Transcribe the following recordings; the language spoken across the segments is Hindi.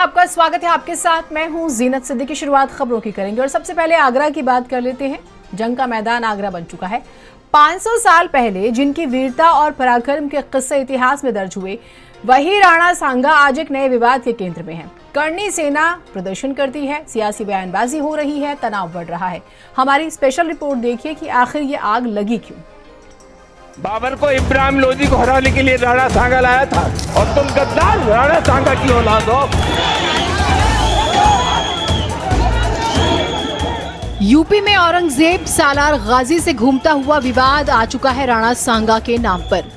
आपका स्वागत है। आपके साथ मैं हूं जीनत सिद्दीकी। शुरुआत खबरों की करेंगे और सबसे पहले आगरा की बात कर लेते हैं। जंग का मैदान आगरा बन चुका है। 500 साल पहले जिनकी वीरता और पराक्रम के किस्से इतिहास में दर्ज हुए, वही राणा सांगा आज एक नए विवाद के केंद्र में है। करनी सेना प्रदर्शन करती है, सियासी बयानबाजी हो रही है, तनाव बढ़ रहा है। हमारी स्पेशल रिपोर्ट देखिए कि आखिर ये आग लगी क्यों। बाबर को इब्राहिम लोदी को हराने के लिए राणा सांगा लाया था और तुम गद्दार राणा सांगा की औलाद हो। यूपी में औरंगजेब सालार गाजी से घूमता हुआ विवाद आ चुका है राणा सांगा के नाम पर।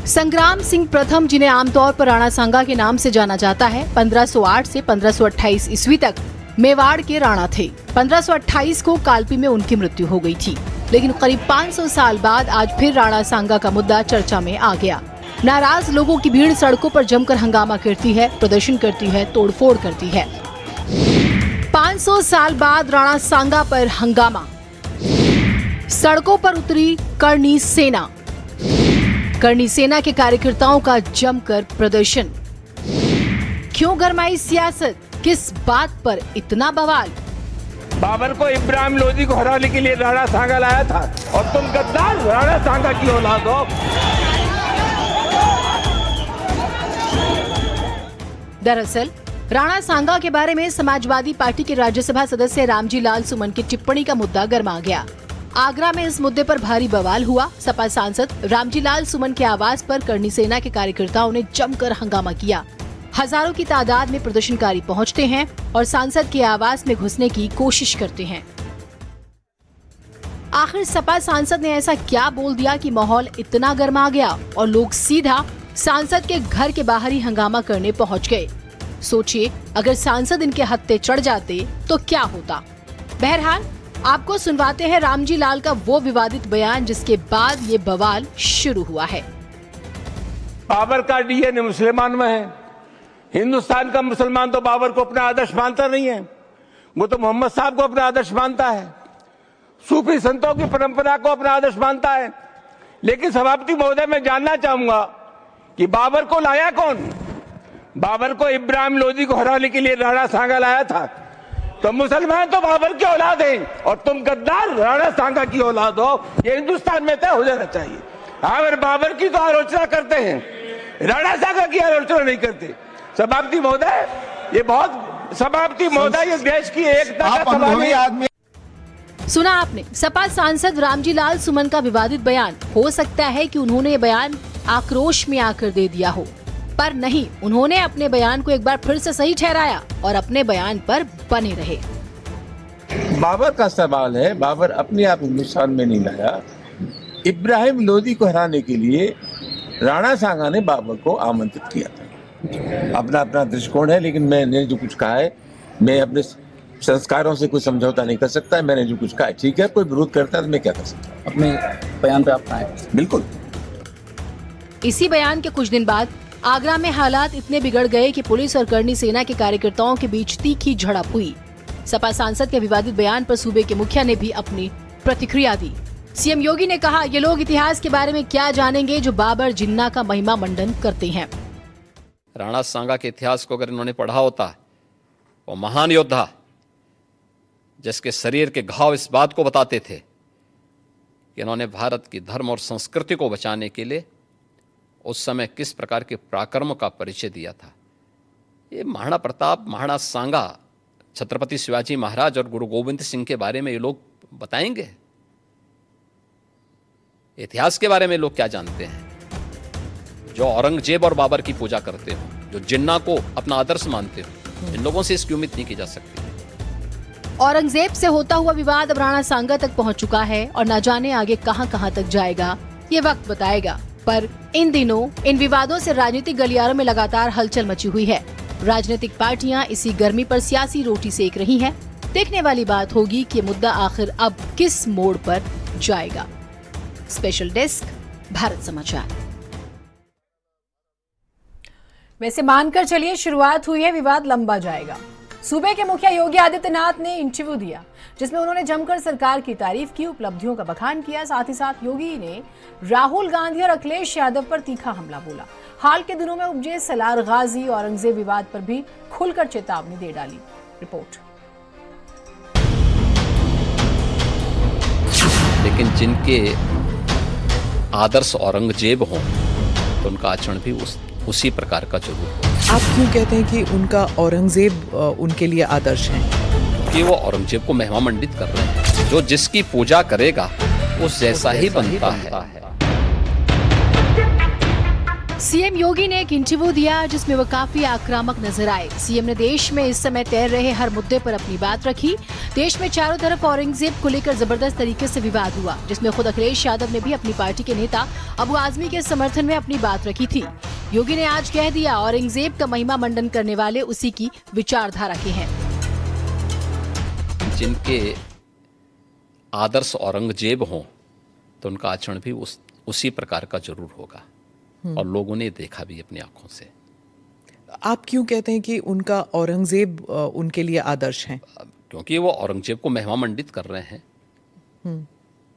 संग्राम सिंह प्रथम, जिन्हें आमतौर पर राणा सांगा के नाम से जाना जाता है, 1508 से 1528 ईस्वी तक मेवाड़ के राणा थे। 1528 को कालपी में उनकी मृत्यु हो गई थी, लेकिन करीब 500 साल बाद आज फिर राणा सांगा का मुद्दा चर्चा में आ गया। नाराज लोगों की भीड़ सड़कों पर जमकर हंगामा करती है, प्रदर्शन करती है, तोड़फोड़ करती है। 500 साल बाद राणा सांगा पर हंगामा, सड़कों पर उतरी करनी सेना। करनी सेना के कार्यकर्ताओं का जमकर प्रदर्शन। क्यों गरमाई सियासत, किस बात पर इतना बवाल? बाबर को इब्राहिम लोदी को हराने के लिए राणा सांगा लाया था और तुम गद्दार राणा सांगा की औलाद हो। दरअसल राणा सांगा के बारे में समाजवादी पार्टी के राज्यसभा सदस्य रामजी लाल सुमन की टिप्पणी का मुद्दा गर्मा गया। आगरा में इस मुद्दे पर भारी बवाल हुआ। सपा सांसद रामजी लाल सुमन के आवास पर करनी सेना के कार्यकर्ताओं ने जमकर हंगामा किया। हजारों की तादाद में प्रदर्शनकारी पहुंचते हैं और सांसद के आवास में घुसने की कोशिश करते हैं। आखिर सपा सांसद ने ऐसा क्या बोल दिया कि माहौल इतना गर्मा गया और लोग सीधा सांसद के घर के बाहर ही हंगामा करने पहुंच गए। सोचिए, अगर सांसद इनके हत्थे चढ़ जाते तो क्या होता। बहरहाल आपको सुनवाते हैं रामजी लाल का वो विवादित बयान जिसके बाद ये बवाल शुरू हुआ है। बाबर का डीएनए मुसलमान में है। हिंदुस्तान का मुसलमान तो बाबर को अपना आदर्श मानता नहीं है, वो तो मोहम्मद साहब को अपना आदर्श मानता है, सूफी संतों की परंपरा को अपना आदर्श मानता है। लेकिन सभापति महोदय, मैं जानना चाहूंगा कि बाबर को लाया कौन? बाबर को इब्राहिम लोदी को हराने के लिए राणा सांगा लाया था। तो मुसलमान तो बाबर की औलाद हैं और तुम गद्दार राणा सांगा की औलाद हो। ये हिंदुस्तान में तय हो जाना चाहिए। अगर बाबर की तो आलोचना करते हैं, राणा सांगा की आलोचना नहीं करते। सभापति महोदय, ये बहुत सभापति महोदय, ये देश की एकता का सवाल है। सुना आपने सपा सांसद रामजी लाल सुमन का विवादित बयान। हो सकता है कि उन्होंने ये बयान आक्रोश में आकर दे दिया हो, पर नहीं, उन्होंने अपने बयान को एक बार फिर से सही ठहराया और अपने बयान पर बने रहे। बाबर का सवाल है, बाबर अपने आप हिंदुस्तान में नहीं लाया। इब्राहिम लोदी को हराने के लिए राणा सांगा ने बाबर को आमंत्रित किया था। अपना अपना दृष्टिकोण है, लेकिन मैंने जो कुछ कहा है, मैं अपने संस्कारों से कोई समझौता नहीं कर सकता। मैंने जो कुछ कहा है ठीक है, कोई विरोध करता है तो मैं क्या कर सकता हूँ। अपने बयान पे आप आए। बिल्कुल। इसी बयान के कुछ दिन बाद आगरा में हालात इतने बिगड़ गए कि पुलिस और करनी सेना के कार्यकर्ताओं के बीच तीखी झड़प हुई। सपा सांसद के विवादित बयान पर सूबे के मुखिया ने भी अपनी प्रतिक्रिया दी। सीएम योगी ने कहा, ये लोग इतिहास के बारे में क्या जानेंगे जो बाबर जिन्ना का महिमा मंडन करते हैं। राणा सांगा के इतिहास को अगर इन्होंने पढ़ा होता, वो महान योद्धा जिसके शरीर के घाव इस बात को बताते थे कि इन्होंने भारत की धर्म और संस्कृति को बचाने के लिए उस समय किस प्रकार के पराक्रम का परिचय दिया था। ये महाराणा प्रताप, महाराणा सांगा, छत्रपति शिवाजी महाराज और गुरु गोविंद सिंह के बारे में ये लोग बताएंगे। इतिहास के बारे में लोग क्या जानते हैं? जो औरंगजेब और बाबर की पूजा करते हो, जो जिन्ना को अपना आदर्श मानते हो, इन लोगों से इसकी उम्मीद नहीं की जा सकती। औरंगजेब से होता हुआ विवाद अब राणा सांगा तक पहुंच चुका है और न जाने आगे कहां तक जाएगा, ये वक्त बताएगा। पर इन दिनों इन विवादों से राजनीतिक गलियारों में लगातार हलचल मची हुई है। राजनीतिक पार्टियां इसी गर्मी पर सियासी रोटी सेक रही हैं। देखने वाली बात होगी कि मुद्दा आखिर अब किस मोड़ पर जाएगा। स्पेशल डेस्क, भारत समाचार। वैसे मानकर चलिए शुरुआत हुई है, विवाद लंबा जाएगा। सूबे के मुखिया योगी आदित्यनाथ ने इंटरव्यू दिया जिसमें उन्होंने जमकर सरकार की तारीफ की, उपलब्धियों का बखान किया। साथ ही साथ योगी ने राहुल गांधी और अखिलेश यादव पर तीखा हमला बोला। हाल के दिनों में उपजे सालार गाजी औरंगजेब विवाद पर भी खुलकर चेतावनी दे डाली। रिपोर्ट। लेकिन जिनके आदर्श औरंगजेब हों तो उनका आचरण भी उसी प्रकार का जरूर हो। आप क्यों कहते हैं कि उनका औरंगजेब उनके लिए आदर्श है? कि वो औरंगजेब को महिमा मंडित कर रहे हैं। जो जिसकी पूजा करेगा उस जैसा ही बनता है। सीएम योगी ने एक इंटरव्यू दिया जिसमें वो काफी आक्रामक नजर आए। सीएम ने देश में इस समय तैर रहे हर मुद्दे पर अपनी बात रखी। देश में चारों तरफ औरंगजेब को लेकर जबरदस्त तरीके से विवाद हुआ, जिसमें खुद अखिलेश यादव ने भी अपनी पार्टी के नेता अबू आजमी के समर्थन में अपनी बात रखी थी। योगी ने आज कह दिया औरंगजेब का महिमा मंडन करने वाले उसी की विचारधारा के हैं। जिनके आदर्श औरंगजेब हों तो उनका आचरण भी उसी प्रकार का जरूर होगा और लोगों ने देखा भी अपनी आंखों से। आप क्यों कहते हैं कि उनका औरंगजेब उनके लिए आदर्श है? क्योंकि वो औरंगजेब को महिमा मंडित कर रहे हैं।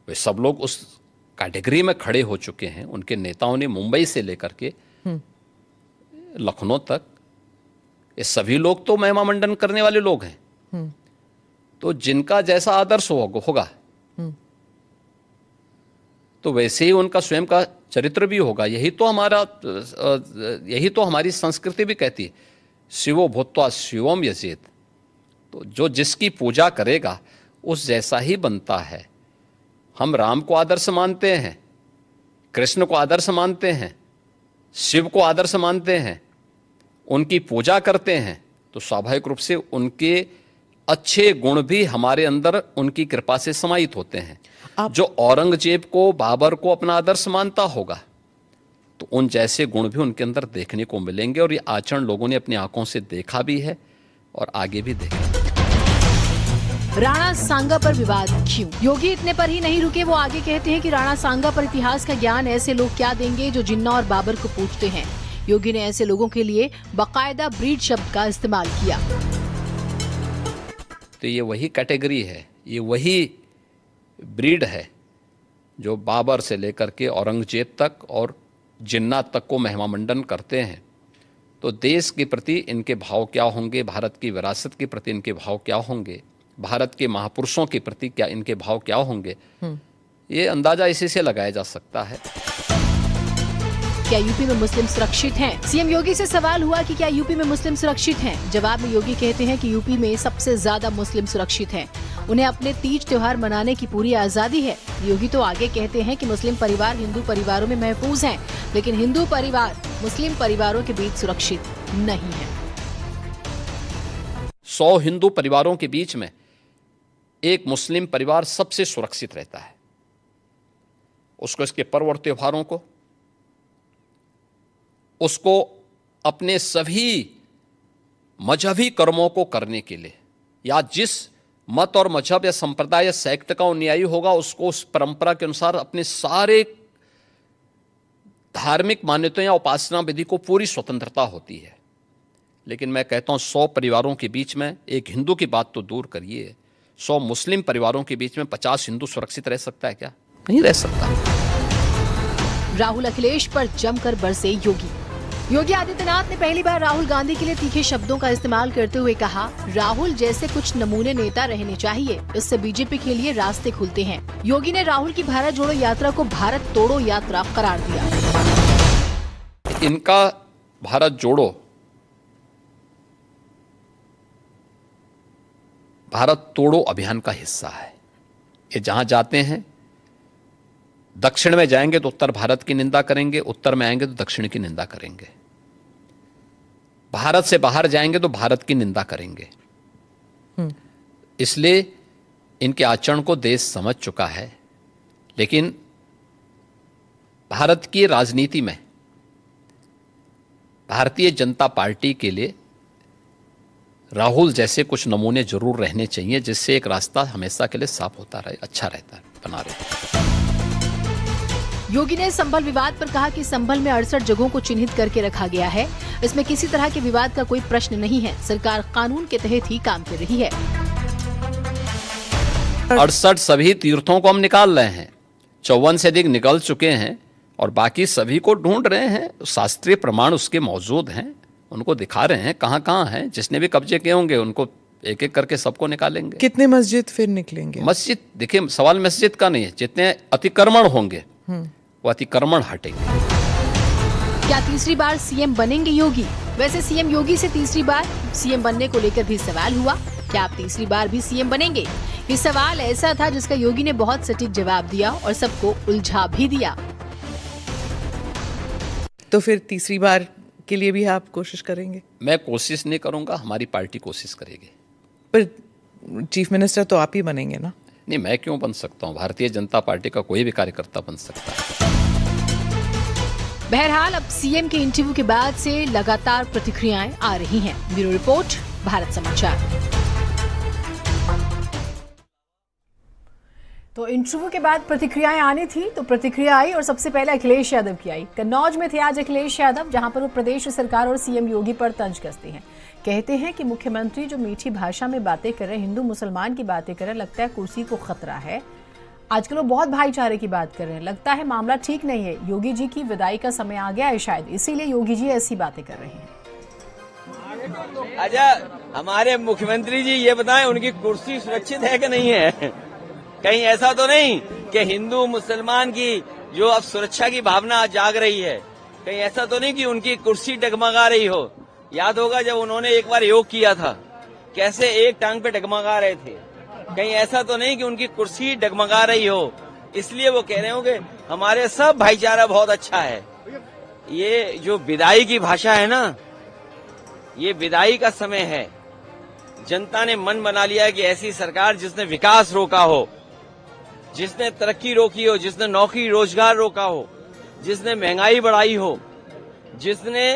वे सब लोग उस कैटेगरी में खड़े हो चुके हैं। उनके नेताओं ने मुंबई से लेकर के लखनऊ तक ये सभी लोग तो महिमा मंडन करने वाले लोग हैं। तो जिनका जैसा आदर्श होगा तो वैसे ही उनका स्वयं का चरित्र भी होगा। यही तो हमारी संस्कृति भी कहती है, शिवो भूत्वा शिवम यजेत। तो जो जिसकी पूजा करेगा उस जैसा ही बनता है। हम राम को आदर्श मानते हैं, कृष्ण को आदर्श मानते हैं, शिव को आदर्श मानते हैं, उनकी पूजा करते हैं, तो स्वाभाविक रूप से उनके अच्छे गुण भी हमारे अंदर उनकी कृपा से समाहित होते हैं। जो औरंगजेब को, बाबर को अपना आदर्श मानता होगा तो उन जैसे गुण भी उनके अंदर देखने को मिलेंगे और ये आचरण लोगों ने अपनी आंखों से देखा भी है और आगे भी देखेंगे। राणा सांगा पर विवाद क्यों? योगी इतने पर ही नहीं रुके। वो आगे कहते हैं कि राणा सांगा पर इतिहास का ज्ञान ऐसे लोग क्या देंगे जो जिन्ना और बाबर को पूछते हैं। योगी ने ऐसे लोगों के लिए बाकायदा ब्रीड शब्द का इस्तेमाल किया। तो ये वही कैटेगरी है, ये वही ब्रीड है जो बाबर से लेकर के औरंगजेब तक और जिन्ना तक को महिमा मंडन करते हैं। तो देश के प्रति इनके भाव क्या होंगे, भारत की विरासत के प्रति इनके भाव क्या होंगे, भारत के महापुरुषों के प्रति क्या इनके भाव क्या होंगे, ये अंदाजा इसी से लगाया जा सकता है। क्या यूपी में मुस्लिम सुरक्षित हैं? सीएम योगी से सवाल हुआ कि क्या यूपी में मुस्लिम सुरक्षित हैं? जवाब में योगी कहते हैं कि यूपी में सबसे ज्यादा मुस्लिम सुरक्षित हैं। उन्हें अपने तीज त्योहार मनाने की पूरी आजादी है। योगी तो आगे कहते हैं कि मुस्लिम परिवार हिंदू परिवारों में महफूज हैं, लेकिन हिंदू परिवार मुस्लिम परिवारों के बीच सुरक्षित नहीं है। 100 हिंदू परिवारों के बीच में एक मुस्लिम परिवार सबसे सुरक्षित रहता है। उसको इसके पर्व और त्योहारों को, उसको अपने सभी मजहबी कर्मों को करने के लिए, या जिस मत और मजहब या संप्रदाय या सेक्ट का अनुयायी होगा उसको उस परंपरा के अनुसार अपने सारे धार्मिक मान्यताओं या उपासना विधि को पूरी स्वतंत्रता होती है। लेकिन मैं कहता हूं 100 परिवारों के बीच में, एक हिंदू की बात तो दूर करिए, 100 मुस्लिम परिवारों के बीच में 50 हिंदू सुरक्षित रह सकता है क्या? नहीं रह सकता। राहुल अखिलेश पर जमकर बरसे योगी। योगी आदित्यनाथ ने पहली बार राहुल गांधी के लिए तीखे शब्दों का इस्तेमाल करते हुए कहा, राहुल जैसे कुछ नमूने नेता रहने चाहिए, इससे बीजेपी के लिए रास्ते खुलते हैं। योगी ने राहुल की भारत जोड़ो यात्रा को भारत तोड़ो यात्रा करार दिया। इनका भारत जोड़ो, भारत तोड़ो अभियान का हिस्सा है। ये जहां जाते हैं, दक्षिण में जाएंगे तो उत्तर भारत की निंदा करेंगे, उत्तर में आएंगे तो दक्षिण की निंदा करेंगे, भारत से बाहर जाएंगे तो भारत की निंदा करेंगे। इसलिए इनके आचरण को देश समझ चुका है। लेकिन भारत की राजनीति में भारतीय जनता पार्टी के लिए राहुल जैसे कुछ नमूने जरूर रहने चाहिए, जिससे एक रास्ता हमेशा के लिए साफ होता रहे, अच्छा रहता है, बना रहे। योगी ने संभल विवाद पर कहा कि संभल में 68 जगहों को चिन्हित करके रखा गया है। इसमें किसी तरह के विवाद का कोई प्रश्न नहीं है। सरकार कानून के तहत ही काम कर रही है। 68 सभी तीर्थों को हम निकाल रहे हैं, 54 से अधिक निकल चुके हैं, और बाकी सभी को ढूंढ रहे हैं, शास्त्रीय प्रमाण उसके मौजूद हैं, उनको दिखा रहे हैं कहाँ कहाँ हैं, जिसने भी कब्जे किए होंगे उनको एक एक करके सबको निकालेंगे। कितने मस्जिद फिर निकलेंगे? मस्जिद, देखिए सवाल मस्जिद का नहीं है, जितने अतिक्रमण होंगे वो अतिक्रमण हटेंगे। क्या तीसरी बार सीएम बनेंगे योगी? वैसे सीएम योगी से तीसरी बार सीएम बनने को लेकर भी सवाल हुआ। क्या आप तीसरी बार भी सीएम बनेंगे? ये सवाल ऐसा था जिसका योगी ने बहुत सटीक जवाब दिया और सबको उलझा भी दिया। तो फिर तीसरी बार के लिए भी आप कोशिश करेंगे? मैं कोशिश नहीं करूंगा, हमारी पार्टी कोशिश करेगी। पर चीफ मिनिस्टर तो आप ही बनेंगे ना? नहीं, मैं क्यों बन सकता हूँ? भारतीय जनता पार्टी का कोई भी कार्यकर्ता बन सकता है। बहरहाल अब सीएम के इंटरव्यू के बाद से लगातार प्रतिक्रियाएं आ रही हैं। ब्यूरो रिपोर्ट, भारत समाचार। तो इंटरव्यू के बाद प्रतिक्रियाएं आनी थी, तो प्रतिक्रिया आई और सबसे पहले अखिलेश यादव की आई। कन्नौज में थे आज अखिलेश यादव, जहां पर वो प्रदेश सरकार और सीएम योगी पर तंज कसते हैं। कहते हैं कि मुख्यमंत्री जो मीठी भाषा में बातें कर रहे हैं, हिंदू मुसलमान की बातें कर रहे हैं, लगता है कुर्सी को खतरा है। आजकल वो बहुत भाईचारे की बात कर रहे हैं, लगता है मामला ठीक नहीं है। योगी जी की विदाई का समय आ गया है शायद, इसीलिए योगी जी ऐसी बातें कर रहे हैं। अच्छा, हमारे मुख्यमंत्री जी ये बताएं उनकी कुर्सी सुरक्षित है कि नहीं है? कहीं ऐसा तो नहीं कि हिंदू मुसलमान की जो अब सुरक्षा की भावना जाग रही है, कहीं ऐसा तो नहीं कि उनकी कुर्सी डगमगा रही हो? याद होगा जब उन्होंने एक बार योग किया था, कैसे एक टांग पे डगमगा रहे थे। कहीं ऐसा तो नहीं कि उनकी कुर्सी डगमगा रही हो, इसलिए वो कह रहे हो कि हमारे सब भाईचारा बहुत अच्छा है। ये जो विदाई की भाषा है ना, ये विदाई का समय है। जनता ने मन बना लिया है कि ऐसी सरकार जिसने विकास रोका हो, जिसने तरक्की रोकी हो, जिसने नौकरी रोजगार रोका हो, जिसने महंगाई बढ़ाई हो, जिसने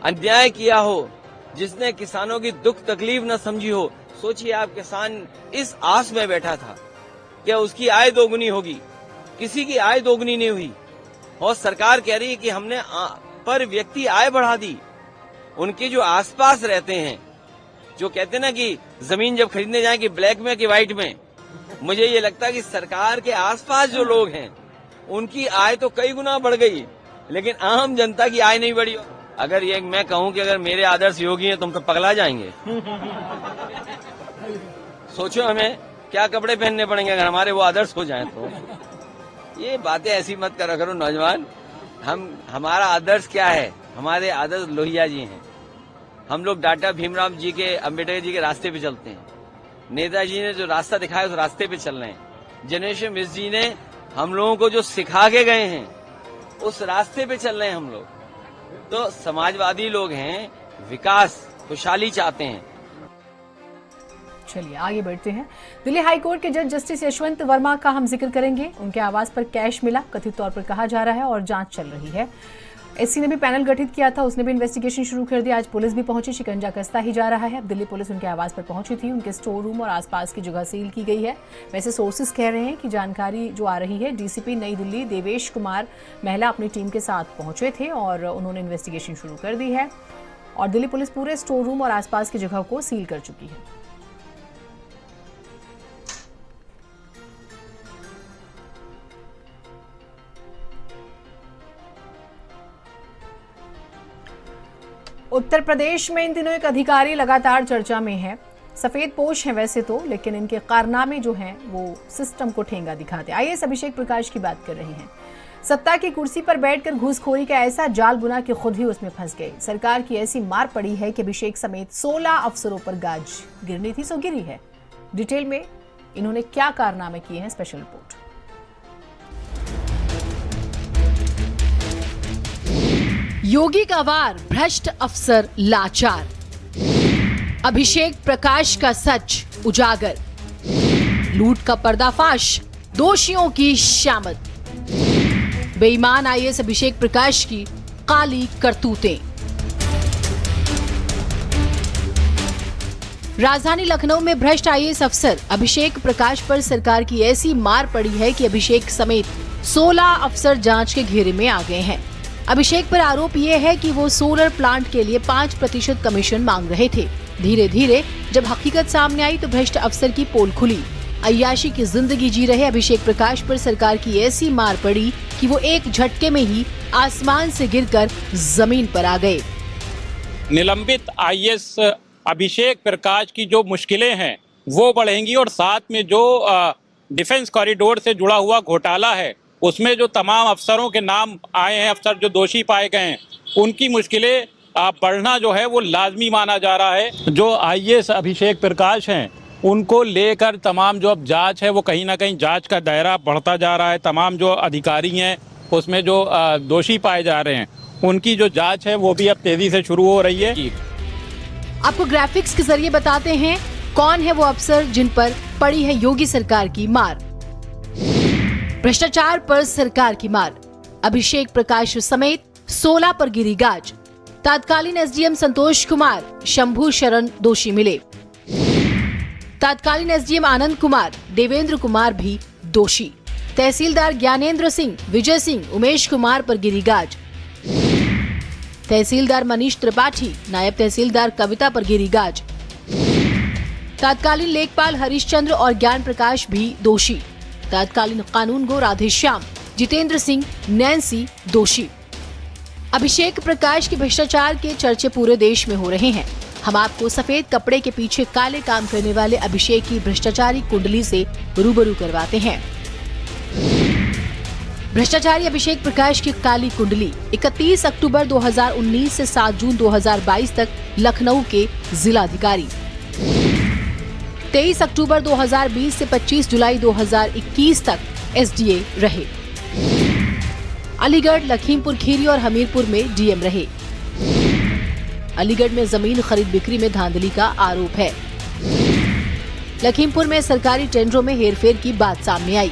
अन्याय किया हो, जिसने किसानों की दुख तकलीफ न समझी हो। सोचिए, आप किसान इस आस में बैठा था कि उसकी आय दोगुनी होगी, किसी की आय दोगुनी नहीं हुई और सरकार कह रही है कि हमने पर व्यक्ति आय बढ़ा दी। उनके जो आसपास रहते हैं, जो कहते हैं ना कि जमीन जब खरीदने जाए कि ब्लैक में कि व्हाइट में, मुझे ये लगता है कि सरकार के आसपास जो लोग हैं उनकी आय तो कई गुना बढ़ गई, लेकिन आम जनता की आय नहीं बढ़ी। अगर ये मैं कहूं कि अगर मेरे आदर्श योगी हैं, तुम तो पगला जाएंगे। सोचो हमें क्या कपड़े पहनने पड़ेंगे अगर हमारे वो आदर्श हो जाएं तो। ये बातें ऐसी मत करा करो नौजवान। हमारा आदर्श क्या है? हमारे आदर्श लोहिया जी हैं। हम लोग डॉक्टर भीमराव जी के, अम्बेडकर जी के रास्ते पे चलते हैं। नेताजी ने जो रास्ता दिखाया उस रास्ते पे चल रहे हैं। जनरेशन मिस जी ने हम लोगों को जो सिखा के गए हैं उस रास्ते पे चल रहे हैं हम लोग। तो समाजवादी लोग हैं, विकास खुशहाली चाहते हैं। चलिए आगे बढ़ते हैं। दिल्ली हाईकोर्ट के जज जस्टिस यशवंत वर्मा का हम जिक्र करेंगे। उनके आवास पर कैश मिला, कथित तौर पर कहा जा रहा है, और जांच चल रही है। एससी ने भी पैनल गठित किया था, उसने भी इन्वेस्टिगेशन शुरू कर दिया। आज पुलिस भी पहुंची, शिकंजा कसता ही जा रहा है। दिल्ली पुलिस उनके आवास पर पहुंची थी, उनके स्टोर रूम और आसपास की जगह सील की गई है। वैसे सोर्सेस कह रहे हैं कि जानकारी जो आ रही है, डीसीपी नई दिल्ली देवेश कुमार महिला अपनी टीम के साथ पहुंचे थे और उन्होंने इन्वेस्टिगेशन शुरू कर दी है और दिल्ली पुलिस पूरे स्टोर रूम और आसपास की जगह को सील कर चुकी है। उत्तर प्रदेश में इन दिनों एक अधिकारी लगातार चर्चा में है। सफेद पोश हैं वैसे तो, लेकिन इनके कारनामे जो हैं वो सिस्टम को ठेंगा दिखाते। आईएएस अभिषेक प्रकाश की बात कर रहे हैं। सत्ता की कुर्सी पर बैठकर घूसखोरी का ऐसा जाल बुना कि खुद ही उसमें फंस गए। सरकार की ऐसी मार पड़ी है कि अभिषेक समेत 16 अफसरों पर गाज गिरनी थी सो गिरी है। डिटेल में इन्होंने क्या कारनामे किए हैं, स्पेशल रिपोर्ट। योगी का वार, भ्रष्ट अफसर लाचार। अभिषेक प्रकाश का सच उजागर। लूट का पर्दाफाश, दोषियों की शामत। बेईमान आईएएस अभिषेक प्रकाश की काली करतूतें। राजधानी लखनऊ में भ्रष्ट आईएएस अफसर अभिषेक प्रकाश पर सरकार की ऐसी मार पड़ी है कि अभिषेक समेत 16 अफसर जांच के घेरे में आ गए हैं। अभिषेक पर आरोप ये है कि वो सोलर प्लांट के लिए 5% कमीशन मांग रहे थे। धीरे धीरे जब हकीकत सामने आई तो भ्रष्ट अफसर की पोल खुली। अय्याशी की जिंदगी जी रहे अभिषेक प्रकाश पर सरकार की ऐसी मार पड़ी कि वो एक झटके में ही आसमान से गिरकर जमीन पर आ गए। निलंबित आईएएस अभिषेक प्रकाश की जो मुश्किलें हैं वो बढ़ेंगी और साथ में जो डिफेंस कॉरिडोर से जुड़ा हुआ घोटाला है उसमें जो तमाम अफसरों के नाम आए हैं, अफसर जो दोषी पाए गए हैं, उनकी मुश्किलें बढ़ना जो है वो लाजमी माना जा रहा है। जो आईएएस अभिषेक प्रकाश हैं उनको लेकर तमाम जो अब जांच है वो कहीं ना कहीं जांच का दायरा बढ़ता जा रहा है। तमाम जो अधिकारी हैं उसमें जो दोषी पाए जा रहे हैं उनकी जो जांच है वो भी अब तेजी से शुरू हो रही है। आपको ग्राफिक्स के जरिए बताते हैं कौन है वो अफसर जिन पर पड़ी है योगी सरकार की मार। भ्रष्टाचार पर सरकार की मार, अभिषेक प्रकाश समेत 16 पर गिरी गाज। तत्कालीन एसडीएम संतोष कुमार, शंभू शरण दोषी मिले। तत्कालीन एसडीएम आनंद कुमार, देवेंद्र कुमार भी दोषी। तहसीलदार ज्ञानेंद्र सिंह, विजय सिंह, उमेश कुमार पर गिरी गाज। तहसीलदार मनीष त्रिपाठी, नायब तहसीलदार कविता पर गिरी गाज। तत्कालीन लेखपाल हरिश्चंद्र और ज्ञान प्रकाश भी दोषी। तत्कालीन कानूनगो राधेश्याम, जितेंद्र सिंह, नैन्सी दोषी। अभिषेक प्रकाश के भ्रष्टाचार के चर्चे पूरे देश में हो रहे हैं। हम आपको सफेद कपड़े के पीछे काले काम करने वाले अभिषेक की भ्रष्टाचारी कुंडली से रूबरू करवाते हैं। भ्रष्टाचारी अभिषेक प्रकाश की काली कुंडली 31 अक्टूबर 2019 से 7 जून 2022 तक लखनऊ के जिलाधिकारी, 23 अक्टूबर 2020 से 25 जुलाई 2021 तक एसडीए रहे। अलीगढ़, लखीमपुर खीरी और हमीरपुर में डीएम रहे। अलीगढ़ में जमीन खरीद बिक्री में धांधली का आरोप है। लखीमपुर में सरकारी टेंडरों में हेरफेर की बात सामने आई।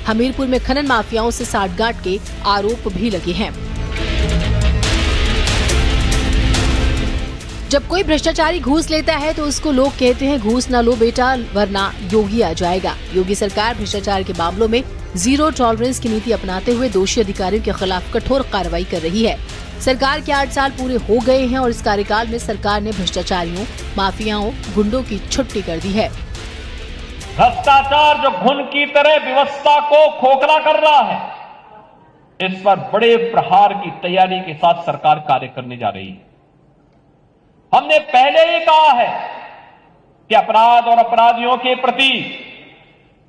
हमीरपुर में खनन माफियाओं से साठगांठ के आरोप भी लगे हैं। जब कोई भ्रष्टाचारी घूस लेता है तो उसको लोग कहते हैं घूस ना लो बेटा वरना योगी आ जाएगा। योगी सरकार भ्रष्टाचार के मामलों में जीरो टॉलरेंस की नीति अपनाते हुए दोषी अधिकारियों के खिलाफ कठोर कार्रवाई कर रही है। सरकार के 8 साल पूरे हो गए हैं और इस कार्यकाल में सरकार ने भ्रष्टाचारियों, माफियाओं, गुंडों की छुट्टी कर दी है। भ्रष्टाचार जो घुन की तरह व्यवस्था को खोखला कर रहा है, इस पर बड़े प्रहार की तैयारी के साथ सरकार कार्य करने जा रही है। हमने पहले ही कहा है कि अपराध और अपराधियों के प्रति,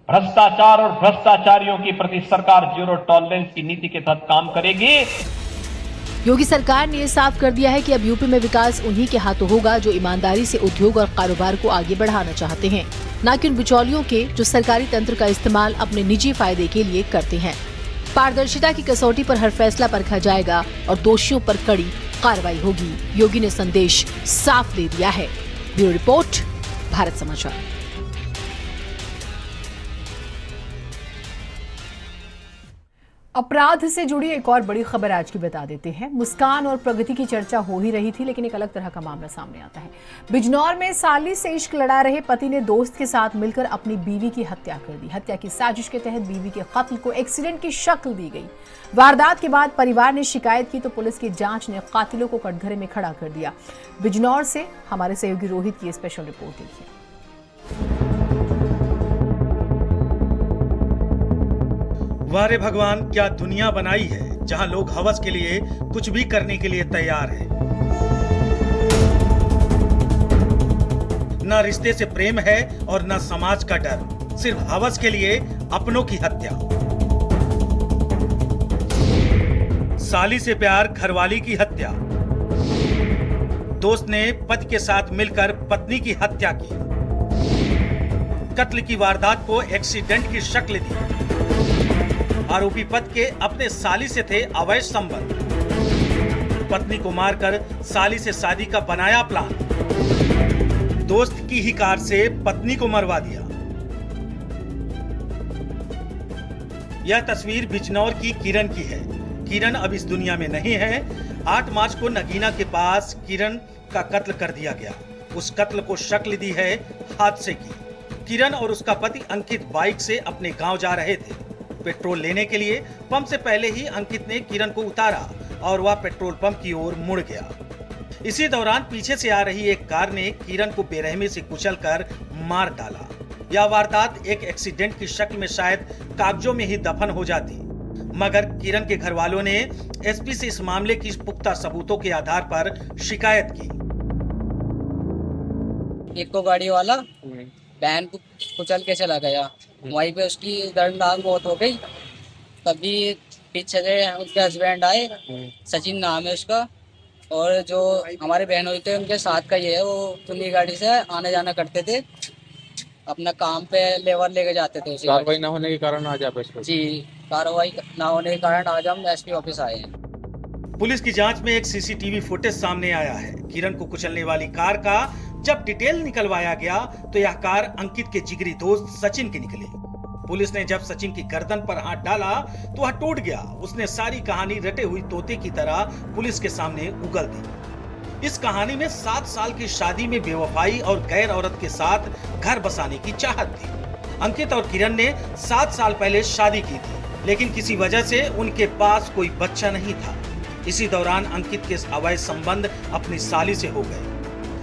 भ्रष्टाचार और भ्रष्टाचारियों के प्रति सरकार जीरो टॉलरेंस की नीति के तहत काम करेगी। योगी सरकार ने ये साफ कर दिया है कि अब यूपी में विकास उन्हीं के हाथों होगा जो ईमानदारी से उद्योग और कारोबार को आगे बढ़ाना चाहते हैं, न कि उन बिचौलियों के जो सरकारी तंत्र का इस्तेमाल अपने निजी फायदे के लिए करते हैं। पारदर्शिता की कसौटी पर हर फैसला परखा जाएगा और दोषियों पर कड़ी कार्रवाई होगी। योगी ने संदेश साफ दे दिया है। ब्यूरो रिपोर्ट, भारत समाचार। अपराध से जुड़ी एक और बड़ी खबर आज की बता देते हैं। मुस्कान और प्रगति की चर्चा हो ही रही थी, लेकिन एक अलग तरह का मामला सामने आता है। बिजनौर में साली से इश्क लड़ा रहे पति ने दोस्त के साथ मिलकर अपनी बीवी की हत्या कर दी। हत्या की साजिश के तहत बीवी के कत्ल को एक्सीडेंट की शक्ल दी गई। वारदात के बाद परिवार ने शिकायत की तो पुलिस की जांच ने कातिलों को कटघरे में खड़ा कर दिया। बिजनौर से हमारे सहयोगी रोहित की स्पेशल रिपोर्ट देखिए। वारे भगवान, क्या दुनिया बनाई है जहां लोग हवस के लिए कुछ भी करने के लिए तैयार हैं। ना रिश्ते से प्रेम है और ना समाज का डर, सिर्फ हवस के लिए अपनों की हत्या। साली से प्यार, घरवाली की हत्या। दोस्त ने पति के साथ मिलकर पत्नी की हत्या की। कत्ल की वारदात को एक्सीडेंट की शक्ल दी। आरोपी पति के अपने साली से थे अवैध संबंध। पत्नी को मारकर साली से शादी का बनाया प्लान। दोस्त की ही कार से पत्नी को मरवा दिया। यह तस्वीर बिजनौर की किरण की है। किरण अब इस दुनिया में नहीं है। 8 मार्च को नगीना के पास किरण का कत्ल कर दिया गया। उस कत्ल को शक्ल दी है हादसे की। किरण और उसका पति अंकित बाइक से अपने गांव जा रहे थे। पेट्रोल लेने के लिए पंप से पहले ही अंकित ने किरण को उतारा और वह पेट्रोल पंप की ओर मुड़ गया। इसी दौरान पीछे से आ रही एक कार ने किरण को बेरहमी से कुचलकर मार डाला। यह वारदात एक एक्सीडेंट की शक्ल में शायद कागजों में ही दफन हो जाती। मगर किरण के घर वालों ने एसपी से इस मामले की पुख्ता सबूतों के आधार पर शिकायत की। इको गाड़ी वाला वैन को कुचल के चला गया, वहीं पे उसकी दर्दनाक मौत हो गई। तभी पीछे से उसके हस्बैंड आए, सचिन नाम है उसका, और जो हमारे बहन हुई थे उनके साथ का ये है, वो खुली गाड़ी से आने जाना करते थे, अपना काम पे लेबर लेके जाते थे। कार्रवाई न होने के कारण आज आप जी, कार्रवाई न होने के कारण आज हम एसपी ऑफिस आए हैं। पुलिस की जांच में एक सीसीटीवी फुटेज सामने आया है। किरण को कुचलने वाली कार का जब डिटेल निकलवाया गया तो यह कार अंकित के जिगरी दोस्त सचिन की निकली। पुलिस ने जब सचिन की गर्दन पर हाथ डाला तो वह टूट गया। उसने सारी कहानी रटे हुई तोते की तरह पुलिस के सामने उगल दी। इस कहानी में 7 साल की शादी में बेवफाई और गैर औरत के साथ घर बसाने की चाहत थी। अंकित और किरण ने 7 साल पहले शादी की थी, लेकिन किसी वजह से उनके पास कोई बच्चा नहीं था। इसी दौरान अंकित के अवैध संबंध अपनी साली से हो गए।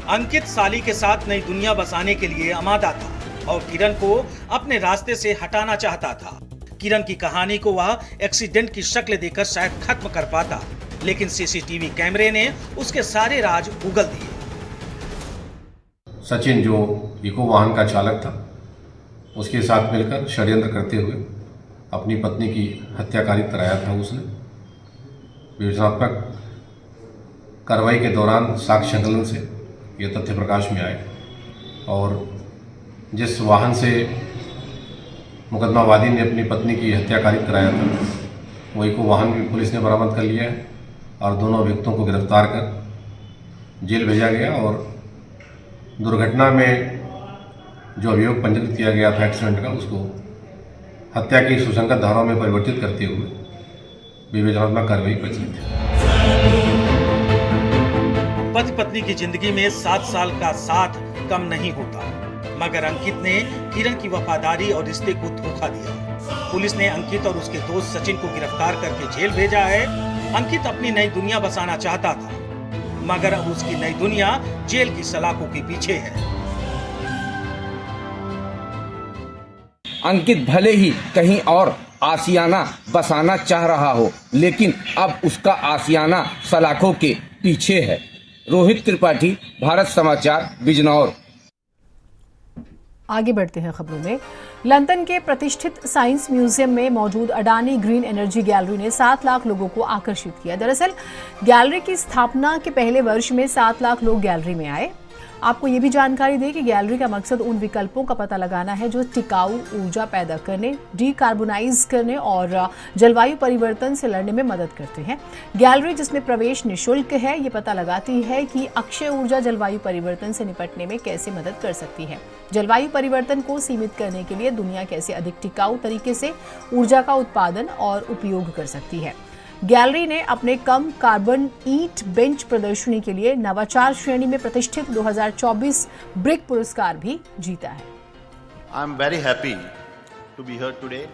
अंकित साली के साथ नई दुनिया बसाने के लिए आमादा था और किरण को अपने रास्ते से हटाना चाहता था। किरण की कहानी को वह एक्सीडेंट की शक्ल देकर शायद खत्म कर पाता, लेकिन सीसीटीवी कैमरे ने उसके सारे राज उगल दिए। सचिन जो इको वाहन का चालक था, उसके साथ मिलकर षड्यंत्र करते हुए अपनी पत्नी की हत्या कारित कराया था। उसने विवेचनात्मक कार्रवाई के दौरान साक्ष्य संकलन से ये तथ्य प्रकाश में आए और जिस वाहन से मुकदमावादी ने अपनी पत्नी की हत्या कारित कराया था, वही को वाहन भी पुलिस ने बरामद कर लिया है और दोनों अभियुक्तों को गिरफ्तार कर जेल भेजा गया। और दुर्घटना में जो अभियोग पंजीकृत किया गया था एक्सीडेंट का, उसको हत्या की सुसंगत धाराओं में परिवर्तित करते हुए विवेचनात्मक कार्रवाई प्रचलित है। पति पत्नी की जिंदगी में 7 साल का साथ कम नहीं होता, मगर अंकित ने किरण की वफादारी और रिश्ते को धोखा दिया। पुलिस ने अंकित और उसके दोस्त सचिन को गिरफ्तार करके जेल भेजा है। अंकित अपनी नई दुनिया बसाना चाहता था, मगर अब उसकी नई दुनिया जेल की सलाखों के पीछे है। अंकित भले ही कहीं और आशियाना बसाना चाह रहा हो, लेकिन अब उसका आशियाना सलाखों के पीछे है। रोहित त्रिपाठी, भारत समाचार, बिजनौर। आगे बढ़ते हैं खबरों में। लंदन के प्रतिष्ठित साइंस म्यूजियम में मौजूद अडानी ग्रीन एनर्जी गैलरी ने 7 लाख लोगों को आकर्षित किया। दरअसल गैलरी की स्थापना के पहले वर्ष में 7 लाख लोग गैलरी में आए। आपको ये भी जानकारी दें कि गैलरी का मकसद उन विकल्पों का पता लगाना है जो टिकाऊ ऊर्जा पैदा करने, डीकार्बोनाइज करने और जलवायु परिवर्तन से लड़ने में मदद करते हैं। गैलरी, जिसमें प्रवेश निःशुल्क है, ये पता लगाती है कि अक्षय ऊर्जा जलवायु परिवर्तन से निपटने में कैसे मदद कर सकती है। जलवायु परिवर्तन को सीमित करने के लिए दुनिया कैसे अधिक टिकाऊ तरीके से ऊर्जा का उत्पादन और उपयोग कर सकती है। गैलरी ने अपने कम कार्बन ईट बेंच प्रदर्शनी के लिए नवाचार श्रेणी में प्रतिष्ठित 2024 ब्रिक पुरस्कार भी जीता है। I am very happy to be here today.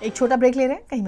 एक छोटा ब्रेक ले रहे हैं, कहीं